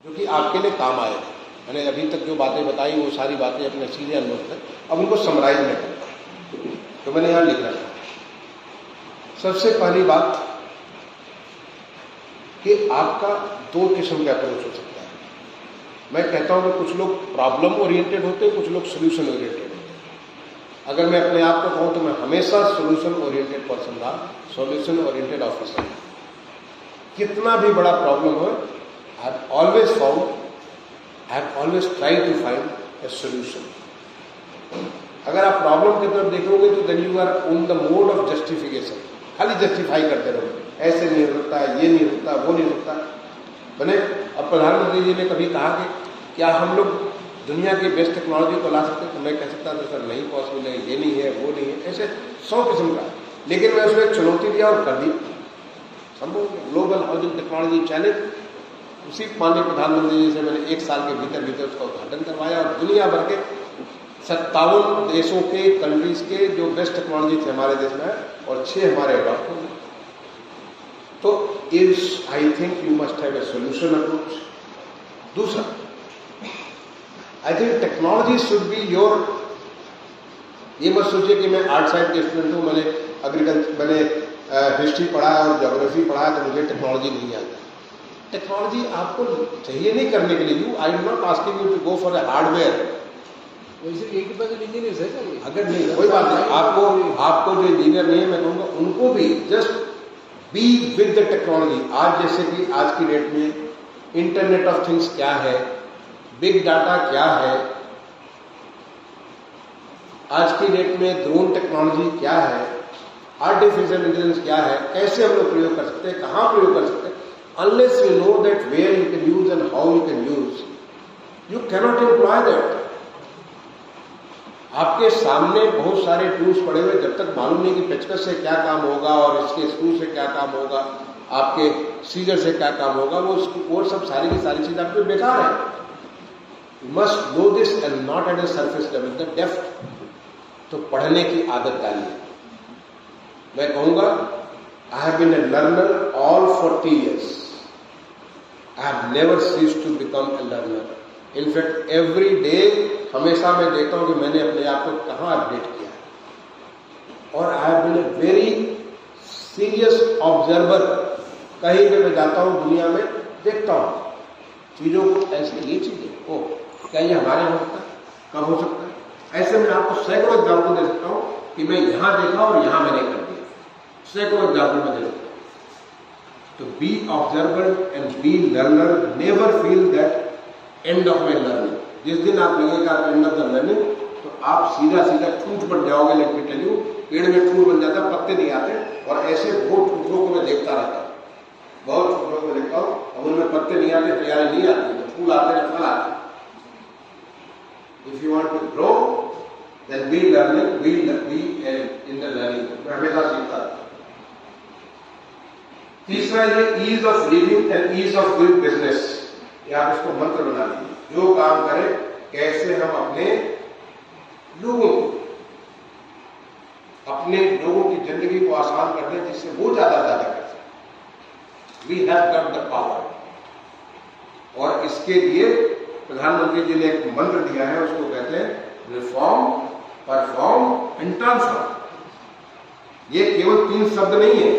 जो कि आपके लिए काम आएगा। मैंने अभी तक जो बातें बताई वो सारी बातें अपने सीधे अनुभव है, अब उनको समराइज में करता हूँ। तो मैंने यहाँ लिख रखा है, सबसे पहली बात कि आपका दो किस्म का अप्रोच हो सकता है। मैं कहता हूँ कि कुछ लोग प्रॉब्लम ओरिएंटेड होते हैं, कुछ लोग सोल्यूशन ओरिएंटेड होते हैं। अगर मैं अपने आप को कहूँ तो मैं हमेशा सोल्यूशन ओरिएंटेड पर्सन रहा, सोल्यूशन ओरिएंटेड ऑफिसर। कितना भी बड़ा प्रॉब्लम हो, I have always found, I have always tried to find a solution. अगर आप प्रॉब्लम की तरफ देखोगे तो then you are on the mode of justification, खाली जस्टिफाई करते रहोगे, ऐसे नहीं होता, ये नहीं होता, वो नहीं होता। मैंने अब प्रधानमंत्री जी ने कभी कहा कि क्या हम लोग दुनिया की बेस्ट टेक्नोलॉजी को ला सकते हैं, तो मैं कह सकता था सर नहीं पॉसिबल है, ये नहीं है, वो नहीं है, ऐसे 100 किस्म का। लेकिन मैं उसमें एक चुनौती दिया और कर दी संभव। ग्लोबल हाउसिंग टेक्नोलॉजी चैलेंज, उसी माननीय प्रधानमंत्री जी से मैंने 1 साल के भीतर उसका उद्घाटन करवाया और दुनिया भर के 57 देशों के कंट्रीज के जो बेस्ट टेक्नोलॉजी थे हमारे देश में और 6 हमारे अडॉप्ट हो गए। तो I think you must have a solution approach. दूसरा, I think technology should be your, ये मत सोचिए कि मैं आर्ट साइड के स्टूडेंट हूँ, मैंने एग्रीकल्चर, मैंने हिस्ट्री पढ़ा और ज्योग्राफी पढ़ा तो मुझे टेक्नोलॉजी नहीं आता। टेक्नोलॉजी आपको चाहिए नहीं करने के लिए, you I am not asking you to go for a hardware. Engineer है, अगर नहीं कोई बात नहीं, आपको जो इंजीनियर नहीं है मैं कहूँगा उनको भी just be with the technology. आज जैसे कि आज की डेट में इंटरनेट ऑफ थिंग्स क्या है, बिग डाटा क्या है, आज की डेट में ड्रोन टेक्नोलॉजी क्या है, आर्टिफिशियल इंटेलिजेंस क्या है, कैसे हम लोग प्रयोग कर सकते हैं, कहाँ प्रयोग कर सकते हैं। Unless you know that where you can use and how you can use, you cannot employ that. आपके सामने बहुत सारे टूल्स पड़े हुए, जब तक मालूम नहीं कि पेचकस से क्या काम होगा और इसके स्क्रू से क्या काम होगा, आपके सीजर से क्या काम होगा, वो सब सारी की सारी चीज आपके बेकार है। You must know this and not at a surface level, the depth. तो पढ़ने की आदत डालिए। मैं कहूंगा I have been a learner all 40 years. I have never ceased to become a learner. In fact, every day हमेशा मैं देखता हूं कि मैंने अपने आप को कहाँ अपडेट किया है। और I have been a very serious observer. कहीं भी मैं जाता हूं दुनिया में, देखता हूं चीजों को, ऐसे ये चीजें, ओह क्या ये हमारे यहाँ होता है, कब हो सकता है। ऐसे मैं आपको सैकड़ों एग्जाम्पल दे सकता हूं कि मैं यहां देखा और यहां मैंने कर दिया, सैकड़ों एग्जाम्पल में दे सकता हूं। तो be observer and be learner, never feel that end of my learning. जिस दिन आप लगेगा एंड ऑफ द लर्निंग तो आप सीधा सीधा ठूठ बन जाओगे। लेट मी टेल यू, पेड़ में ठूठ बन जाता, पत्ते नहीं आते। और ऐसे बहुत ठूठों को मैं देखता रहता हूँ, बहुत ठूठों को देखता हूँ, और उनमें पत्ते नहीं आते, हरियाली नहीं आती, तो फूल आते हैं, फल आते। If you want to grow then be learning, be in the learning. मैं हमेशा सीखता था। तीसरा ये ease of living and ease of doing business, ये आप इसको मंत्र बना लीजिए। जो काम करें, कैसे हम अपने लोगों की जिंदगी को आसान कर दें, जिससे वो ज्यादा कर सकें। We have got the power. और इसके लिए प्रधानमंत्री जी ने एक मंत्र दिया है, उसको कहते हैं रिफॉर्म, परफॉर्म एंड ट्रांसफॉर्म। ये केवल 3 शब्द नहीं है।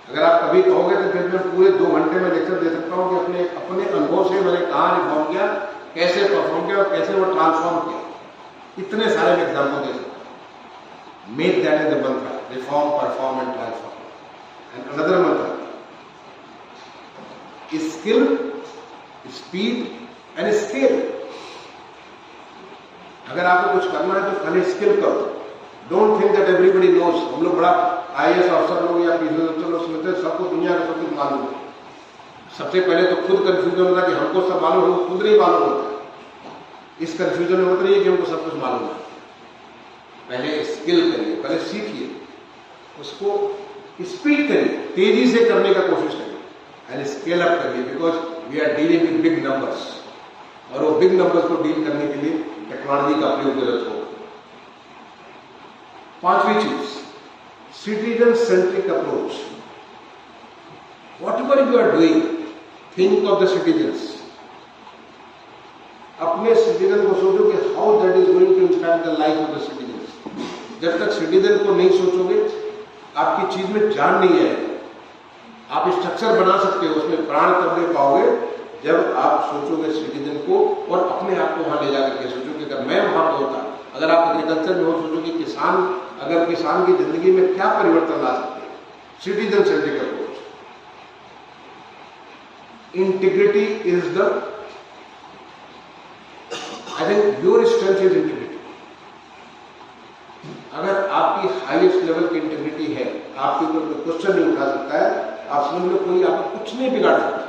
अगर आप कभी कहोगे तो फिर मैं पूरे 2 घंटे में लेक्चर दे सकता हूं कि अपने अनुभव से मैंने कहाँ रिफॉर्म किया, कैसे परफॉर्म किया और कैसे वो ट्रांसफॉर्म किया। इतने सारे मैं एग्जाम्पल दे सकता हूं। Make that is the mantra, reform, perform and transform. And another mantra, skill, speed and scale. अगर आपको कुछ करना है तो खाली स्किल करो। Don't think that everybody knows. हम लोग बड़ा IAS अफसर लोग या पीसी अफसर लोग समझते हैं सबको दुनिया का सब कुछ मालूम है। सबसे पहले तो खुद कंफ्यूजन होता है कि हमको सब मालूम है, खुद नहीं मालूम होता। इस कंफ्यूजन में मत रहिए कि हमको सब कुछ मालूम है। पहले स्किल करिए, पहले सीखिए, उसको स्पीड करिए, तेजी से करने का कोशिश करिए एंड स्केल अप करिए, because we are dealing with big numbers. और वो बिग नंबर्स को डील करने के लिए टेक्नोलॉजी का प्रयोग जरूरत हो। 5वीं चीज, citizen centric approach. Whatever you are doing, think of the citizens. अपने सिटीजन को सोचो कि how that is going to impact the life of the citizens. जब तक सिटीजन को नहीं सोचोगे, आपकी चीज में जान नहीं आएगी। आप स्ट्रक्चर बना सकते हो, उसमें प्राण तब दे पाओगे जब आप सोचोगे सिटीजन को और अपने आप को वहां ले जाकर के सोचोगे। अगर मैं वहां पे होता, अगर आप एग्रीकल्चर में हो, सोचोगे किसान, अगर किसान की जिंदगी में क्या परिवर्तन ला सकते हैं। Citizen centric approach. Integrity is the, I think your strength is integrity. अगर आपकी हाईएस्ट लेवल की इंटीग्रिटी है, आपके ऊपर कोई क्वेश्चन नहीं उठा सकता है, आप समझ लो कोई आपको कुछ नहीं बिगाड़ सकता।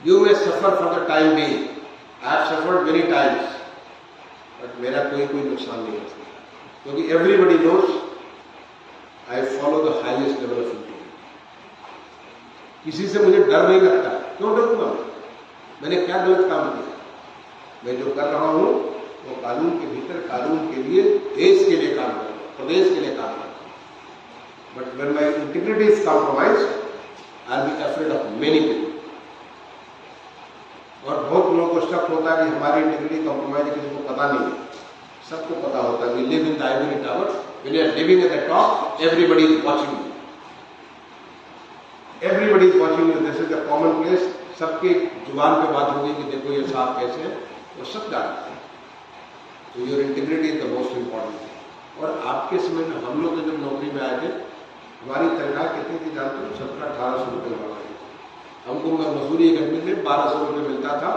You may suffer for the time being, I have suffered many times, but मेरा कोई नुकसान नहीं हो सकता, क्योंकि everybody knows I follow the highest level of integrity. किसी से मुझे डर नहीं लगता। क्यों डरूंगा? मैंने क्या गलत काम किया? मैं जो कर रहा हूं वो कानून के भीतर, कानून के लिए, देश के लिए काम कर रहा हूं, प्रदेश के लिए काम कर रहा हूं। But when my integrity is compromised, I will be afraid of many people. और बहुत लोगों को शक होता है कि हमारी इंटीग्रिटी कॉम्प्रोमाइज है, किसी को पता नहीं है। सबको पता होता है। We live in the ivory tower, when you are living at the top, everybody is watching you, everybody is watching you. This is the common place. सबके जुबान पे बात होगी कि देखो ये साहब कैसे हैं, वो सब जानते हैं। तो your integrity is the most important. और आपके समय में हम लोग जब नौकरी में आए थे, हमारी तनख्वाह कितनी थी जानते हो? 1700-1800 रुपये हमारी। हमको मजदूरी एक घंटे में 1200 रुपये मिलता था।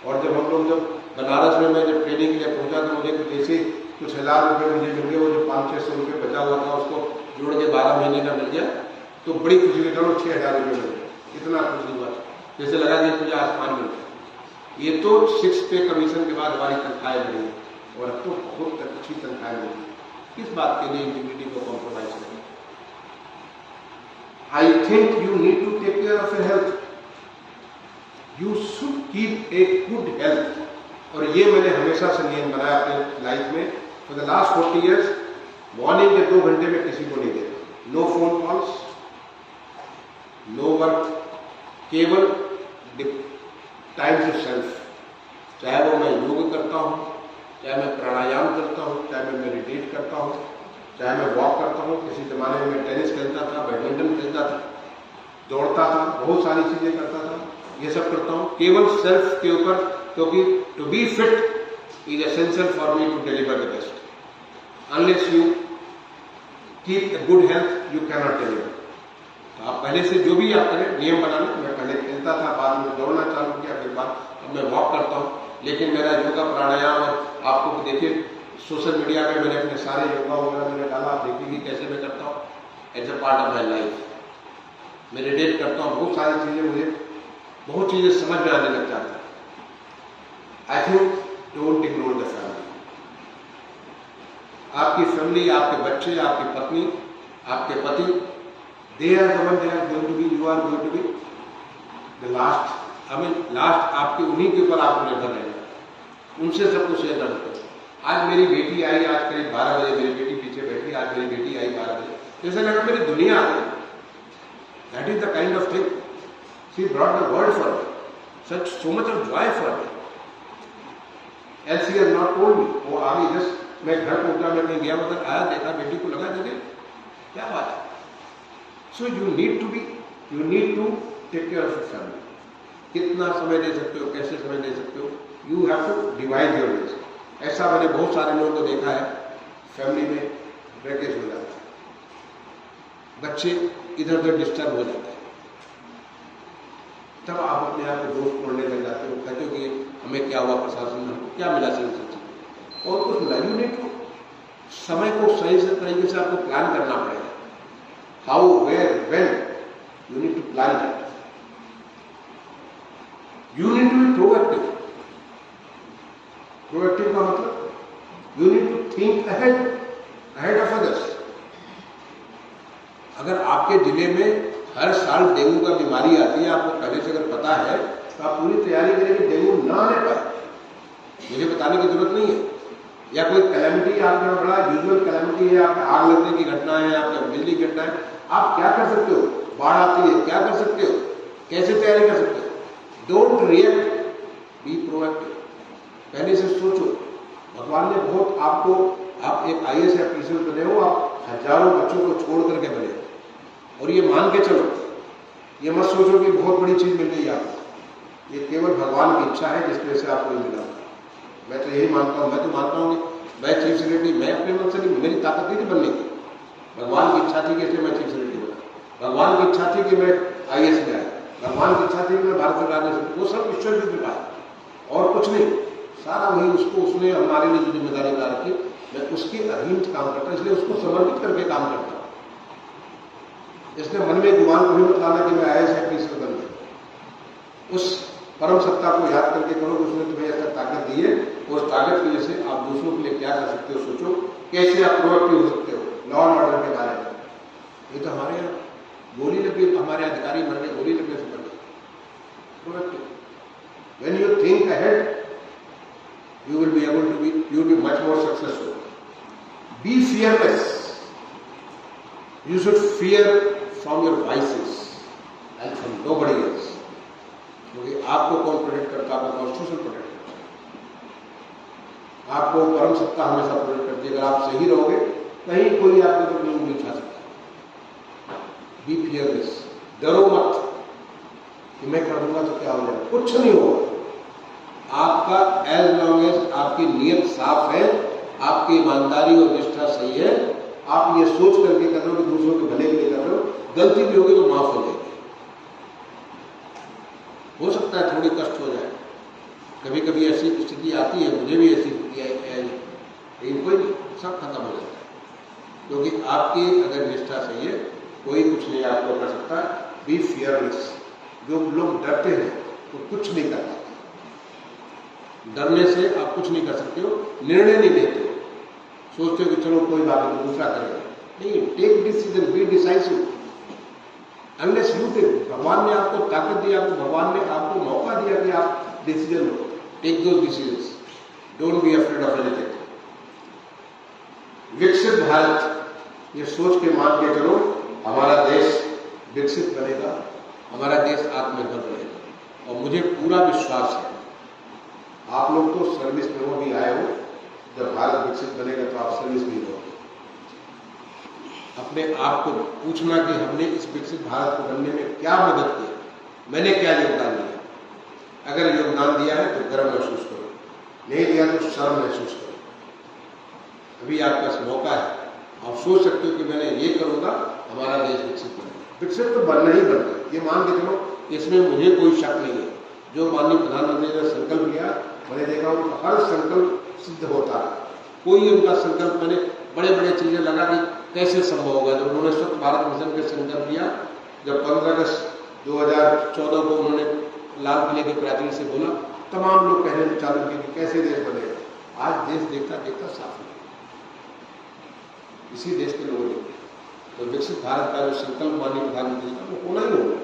और जब हम लोग, जब बनारस में मैं जब ट्रेनिंग के लिए पहुंचा, तो मुझे कुछ ऐसे कुछ हज़ार रुपये मुझे मिल गए। वो जो 500-600 रुपये बचा हुआ था, उसको जोड़ के 12 महीने का मिल गया। तो बड़ी खुशी हुई, चलो 6000 रुपये मिल गए। इतना खुशी हुआ, जैसे लगा कि मुझे आसमान मिल गया। ये तो 6 पे कमीशन के बाद हमारी तनख्वाहें बढ़ी, और अब तो बहुत अच्छी तनख्वाहें मिली। किस बात के लिए इंटीग्रिटी को कॉम्प्रोमाइज करें? I think you need to take care of your health. You should keep a good health. और ये मैंने हमेशा से नियम बनाया अपने लाइफ में। For the last 40 years, morning के 2 घंटे में किसी को नहीं देता। No phone calls, no work, केवल टाइम टू सेल्फ। चाहे वो मैं योग करता हूँ, चाहे मैं प्राणायाम करता हूँ, चाहे मैं मेडिटेट करता हूँ, चाहे मैं वॉक करता हूँ। किसी जमाने में मैं टेनिस खेलता था, बैडमिंटन खेलता था, दौड़ता था, बहुत सारी चीजें करता था। ये सब करता हूँ केवल सेल्फ के ऊपर, क्योंकि to be fit is essential for me to deliver the best. Unless you keep a good health, you cannot नॉट डिलीवर। तो आप पहले से जो भी आप करें, नियम बना लें। मैं पहले खेलता था, बाद में दौड़ना चालू किया, फिर बाद अब मैं वॉक करता हूँ। लेकिन मेरा योगा प्राणायाम, और आपको देखिए सोशल मीडिया पे मैंने अपने सारे योगा वगैरह मैंने डाला, आप देखिए कैसे मैं करता हूँ। As a part of my life meditate करता हूँ। बहुत सारी चीजें, मुझे बहुत चीजें समझ में आने लग जाता है। I think don't ignore the family. आपकी फैमिली, आपके बच्चे, आपकी पत्नी, आपके पति, they are the one, they are going to be, you are going to be the last. Last आपके उन्हीं के ऊपर आपको निर्भर रहेगा। उनसे सब कुछ शेयर करते हैं। आज मेरी बेटी आई, आज करीब 12 बजे मेरी बेटी पीछे बैठी, आज मेरी बेटी आई 12 बजे, जैसे लगा मेरी दुनिया आ गई। That is the kind of thing she brought the world for me, such so much of Joy for me, and she has not told me. वो आ गई, जस्ट मैं घर पहुंचा, मैं कहीं गया, मतलब आया, देखा बेटी को, लगा देखे क्या बात है। So you need to take care of your family. कितना समय दे सकते हो, कैसे समय दे सकते हो, you have to divide your days. ऐसा मैंने बहुत सारे लोगों को देखा है, फैमिली में ब्रेकेज हो जाता है, बच्चे इधर उधर डिस्टर्ब हो जाते हैं, तब आप अपने आप को दोष छोड़ने लग जाते हो, कहते हो कि हमें क्या हुआ, प्रशासन में हमको क्या मिला सही सच्ची, और कुछ मिला। यू नीड टू, समय को सही से तरीके से आपको प्लान करना पड़ेगा। How, where, when, you need to plan that. You need to be proactive. Proactive का मतलब you need to think ahead of others. अगर आपके जिले में हर साल डेंगू का बीमारी आती है, आपको पहले से अगर पता है, तो आप पूरी तैयारी करें कि डेंगू ना आने पाए। मुझे बताने की जरूरत नहीं है। या कोई कैलेमिटी आपके यहाँ बड़ा यूजुअल कैलेमिटी है, आपके आग लगने की घटना है, आपके बिजली की घटना है, आप क्या कर सकते हो? बाढ़ आती है, क्या कर सकते हो? कैसे तैयारी कर सकते हो? Don't react, be proactive. पहले से सोचो। भगवान ने बहुत आपको, आप एक IAS ऑफिसर बने हो, आप हजारों बच्चों को छोड़ करके बने हो, और ये मान के चलो, ये मत सोचो कि बहुत बड़ी चीज मिल गई आपको। ये केवल भगवान की इच्छा है जिसकी वजह से आपको मिला। मैं तो यही मानता हूँ, मैं तो मानता हूँ मैं चीफ सेक्रेटरी, मैं अपने मन से नहीं, मेरी ताकत नहीं थी बनने की, भगवान की इच्छा थी कि इसलिए मैं चीफ सेक्रेटरी बना। भगवान की इच्छा थी कि मैं IAS में आया, भगवान की इच्छा थी कि मैं भारत सरकार में, वो सब ईश्वर की कृपा है और कुछ नहीं। सारा वही उसको, उसने हमारे लिए जो जिम्मेदारी ला रखी, मैं उसके अधीन काम करता हूँ, इसलिए उसको समर्पित करके काम करता हूँ। इसलिए मन में गुमान को भी मत लाना कि मैं IAS ऑफिसर बन गया। उस परम सत्ता को याद करके करो कि उसने तुम्हें ऐसा ताकत दी है, और उस ताकत की वजह से आप दूसरों के लिए क्या कर सकते हो, सोचो कैसे आप प्रोएक्टिव हो सकते हो। लॉ एंड ऑर्डर के बारे में ये तो हमारे यहाँ गोली लगी, हमारे अधिकारी मर गए, गोली लगने से मर गए। Proactive, when you think ahead you will be able to be, you will be much more successful. Be fearless. You should fear from your vices and from nobody else. क्योंकि आपको कौन प्रोटेक्ट करता है? आपको कॉन्स्टिट्यूशन प्रोटेक्ट करता है, आपको परम सत्ता हमेशा प्रोटेक्ट करती है। अगर आप सही रहोगे, कहीं कोई आपके ऊपर नहीं उंगली उठा सकता। बी फियरलेस, डरो मत कि मैं कर दूंगा तो क्या हो जाएगा, कुछ नहीं होगा। आपका एज लॉन्ग एज आपकी नीयत साफ है, आपकी ईमानदारी और निष्ठा सही है, आप ये सोच करके कर रहे हो कि दूसरों के भले के लिए कर रहे हो, गलती भी होगी तो माफ हो जाएगी। हो सकता है थोड़ी कष्ट हो जाए, कभी कभी ऐसी स्थिति आती है, मुझे भी ऐसी स्थिति आई, लेकिन कोई नहीं, सब खत्म हो जाता है, क्योंकि आपकी अगर निष्ठा सही है, कोई कुछ नहीं आपको कर सकता। Be fearless. जो लोग डरते हैं वो कुछ नहीं कर पाते। डरने से आप कुछ नहीं कर सकते हो, निर्णय नहीं लेते हो, सोचते हो कि चलो कोई बात नहीं, दूसरा करेगा। नहीं, take decision, be decisive. Unless you take, भगवान ने आपको ताकत दी, आपको भगवान ने आपको मौका दिया कि आप डिसीजन लो, take those decisions, don't be afraid of anything. विकसित भारत, ये सोच के मान के चलो, हमारा देश विकसित बनेगा, हमारा देश आत्मनिर्भर बनेगा। और मुझे पूरा विश्वास है, आप लोग तो सर्विस में वो भी आए हो, जब भारत विकसित बनेगा तो आप सर्विस भी दोगे। अपने आप को पूछना कि हमने इस विकसित भारत को बनने में क्या मदद की, मैंने क्या योगदान दिया। अगर योगदान दिया है तो गर्व महसूस करो, नहीं दिया तो शर्म महसूस करो। अभी आपके पास मौका है, आप सोच सकते हो कि मैंने ये करूंगा, हमारा देश विकसित बनेगा। विकसित तो बनना ही बनना, ये मान के चलो, इसमें मुझे कोई शक नहीं है। जो माननीय प्रधानमंत्री ने संकल्प लिया, मैंने देखा उनका हर संकल्प सिद्ध होता है। कोई उनका संकल्प, मैंने बड़े बड़े चीजें लगा कि कैसे संभव होगा। जब उन्होंने स्वच्छ भारत मिशन के संकल्प लिया, जब 15 अगस्त 2014 को उन्होंने लाल किले के प्राचीर से बोला, तमाम लोग कहने चालू किए कि कैसे देश बनेगा। आज देश देखता देखता साफ है, इसी देश के लोगों ने। तो विकसित भारत का जो संकल्प माननीय प्रधानमंत्री का, वो होना ही होगा,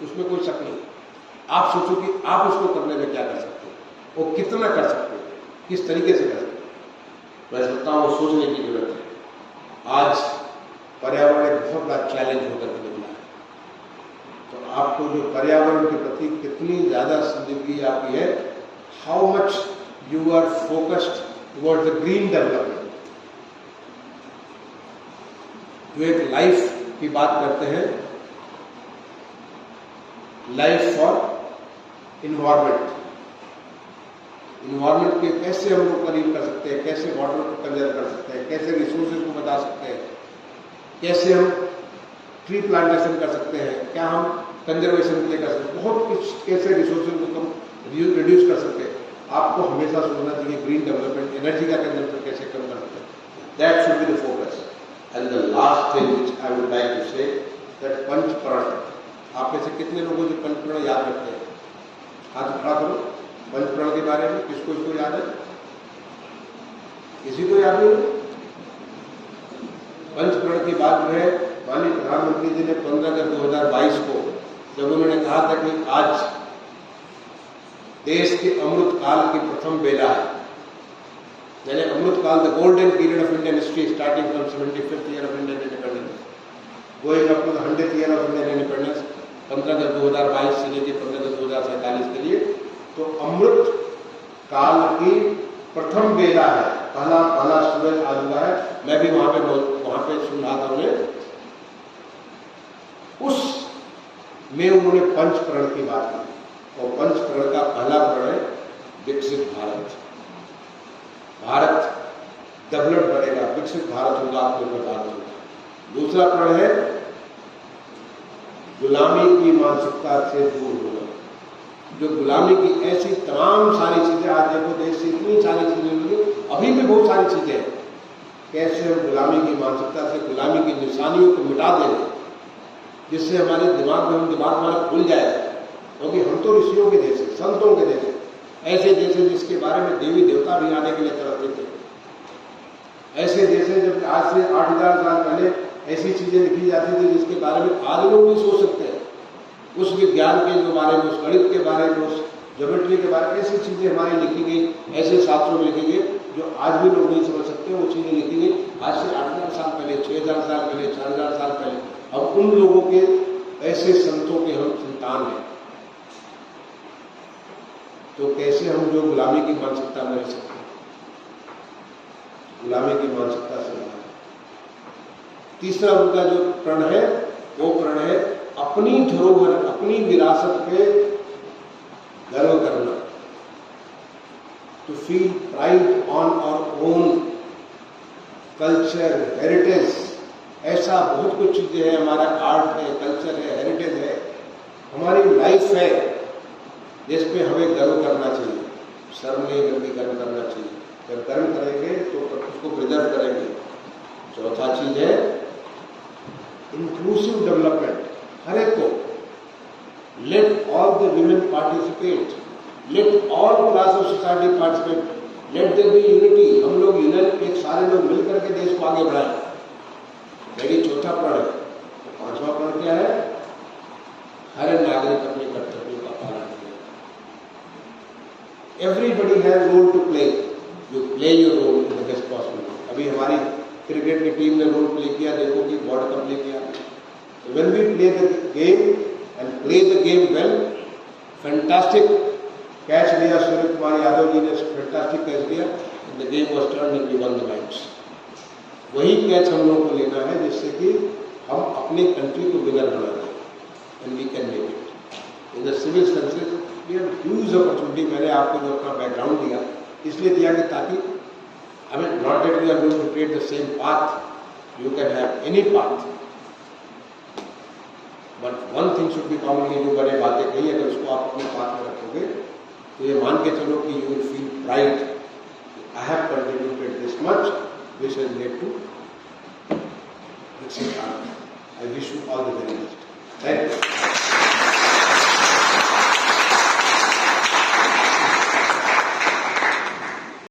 उसमें कोई शक नहीं। आप सोचो कि आप उसको करने में क्या कर सकते हो, और कितना कर सकते हो, किस तरीके से कर सकते हो। मैं समझता हूँ वो सोचने की जरूरत है। आज पर्यावरण एक बहुत बड़ा चैलेंज होकर के निकला है, तो आपको जो पर्यावरण के प्रति कितनी ज्यादा संजीदगी आपकी है, how much you are focused toward the green development. जो एक लाइफ की बात करते हैं, लाइफ फॉर इन्वायरमेंट, इन्वायरमेंट के कैसे हम लोग करीब कर सकते हैं, कैसे वाटर को कंजर्व कर सकते हैं, कैसे रिसोर्सेज को बचा सकते हैं, कैसे हम ट्री प्लांटेशन कर सकते हैं, क्या हम कंजर्वेशन के लिए कर सकते हैं, बहुत कुछ, कैसे रिसोर्सेज को कम रिड्यूस कर सकते हैं। आपको हमेशा सोचना चाहिए ग्रीन डेवलपमेंट, एनर्जी का कंजम्पशन कैसे कम कर सकते हैं, that should be the focus. And the last thing which I would like to say that Panchpran. आप में से कितने लोगों जो पंचप्रण याद रखते हैं, हाथ खड़ा करो। पंचप्रण के बारे में किसको इसको याद है? किसी को याद नहीं? पंचप्रण की बात जो है, माननीय प्रधानमंत्री जी ने 15 अगस्त 2022 को जब उन्होंने कहा था कि आज देश के अमृत काल की प्रथम बेला है, यानी Amrit Kaal, the golden period of Indian history starting from 75th year of Indian independence going up to the 100th year of Indian independence, 15 अगस्त 2022 से लेकर 15 अगस्त 1747 के लिए। तो अमृत काल की प्रथम बेला है, पहला सूरज आज हुआ है। मैं भी वहां पे सुन रहा था उन्हें, उस में उन्होंने पंच प्रण की बात की, और पंच प्रण का पहला प्रण है विकसित भारत। भारत डेवलप बनेगा, विकसित भारत होगा, आत्मनिर्भर भारत होगा। दूसरा प्रण है गुलामी की मानसिकता से दूर होना। जो गुलामी की ऐसी तमाम सारी चीजें, आज देखो देश से इतनी सारी चीजें मिली, अभी भी बहुत सारी चीजें हैं, कैसे हम गुलामी की मानसिकता से गुलामी की निशानियों को मिटा देंगे, जिससे हमारे दिमाग हमारा खुल जाएगा। क्योंकि हम तो ऋषियों के देश, संतों के देश, ऐसे देश हैं जिसके बारे में देवी देवता भी आने के लिए तरसते थे। ऐसे देश हैं जब आज से 8000 साल पहले ऐसी चीजें लिखी जाती थी जिसके बारे में आज लोग नहीं सोच सकते हैं। उस विज्ञान के जो बारे में, उस गणित के बारे में, उस ज्योमेट्री के बारे में ऐसी चीजें हमारी लिखी गई, ऐसे शास्त्रों में लिखी गई जो आज भी लोग नहीं समझ सकते। वो चीजें लिखी गई आज से 8000 साल पहले, 6000 साल पहले, 4000 साल पहले। अब उन लोगों के, ऐसे संतों के हम संतान हैं, तो कैसे हम जो गुलामी की मानसिकता में रह सकते हैं, गुलामी की मानसिकता से बाहर। तीसरा उनका जो प्रण है, वो प्रण है अपनी धरोहर, अपनी विरासत पे गर्व करना, to feel pride on our own culture, heritage. ऐसा बहुत कुछ चीजें हैं, हमारा आर्ट है, कल्चर है, हेरिटेज है, हमारी लाइफ है, जिस पे हमें गर्व करना चाहिए, शर्म नहीं करके गर्व करना चाहिए। जब गर्व करेंगे तो उसको प्रिजर्व करेंगे। चौथा चीज है इंक्लूसिव डेवलपमेंट, हर एक को, let all the women participate, let all class of society participate, let there be unity. हम लोग एक सारे लोग मिलकर के देश को आगे बढ़ाएं। यही चौथा प्रण है। तो पांचवा प्रण क्या है? हर नागरिक अपने कर्तव्यों का पालन करें। Everybody has role to play, you play your role in the best possible. अभी हमारी क्रिकेट की टीम ने रोल प्ले किया, देखो कि वर्ल्ड कप ले किया। When we play the game and play the game well, fantastic catch लिया सूर्य कुमार यादव जी ने, फैंटास्टिक कैच लिया, the game was turned and we won the match. वही कैच हम लोगों को लेना है जिससे कि हम अपने कंट्री को विनर बना दें, and we can make it. In the civil services we have huge opportunity. मैंने आपको जो अपना बैकग्राउंड दिया इसलिए दिया कि ताकि I mean, not that we are going to create the same path. You can have any path, but one thing should be common. ये जो बड़े बातें कही, अगर उसको आप अपने पाथ में रखोगे तो ये मान के चलो कि you will feel pride. I have contributed this much, which has led to Viksit Bharat. I wish you all the very best. Thank you.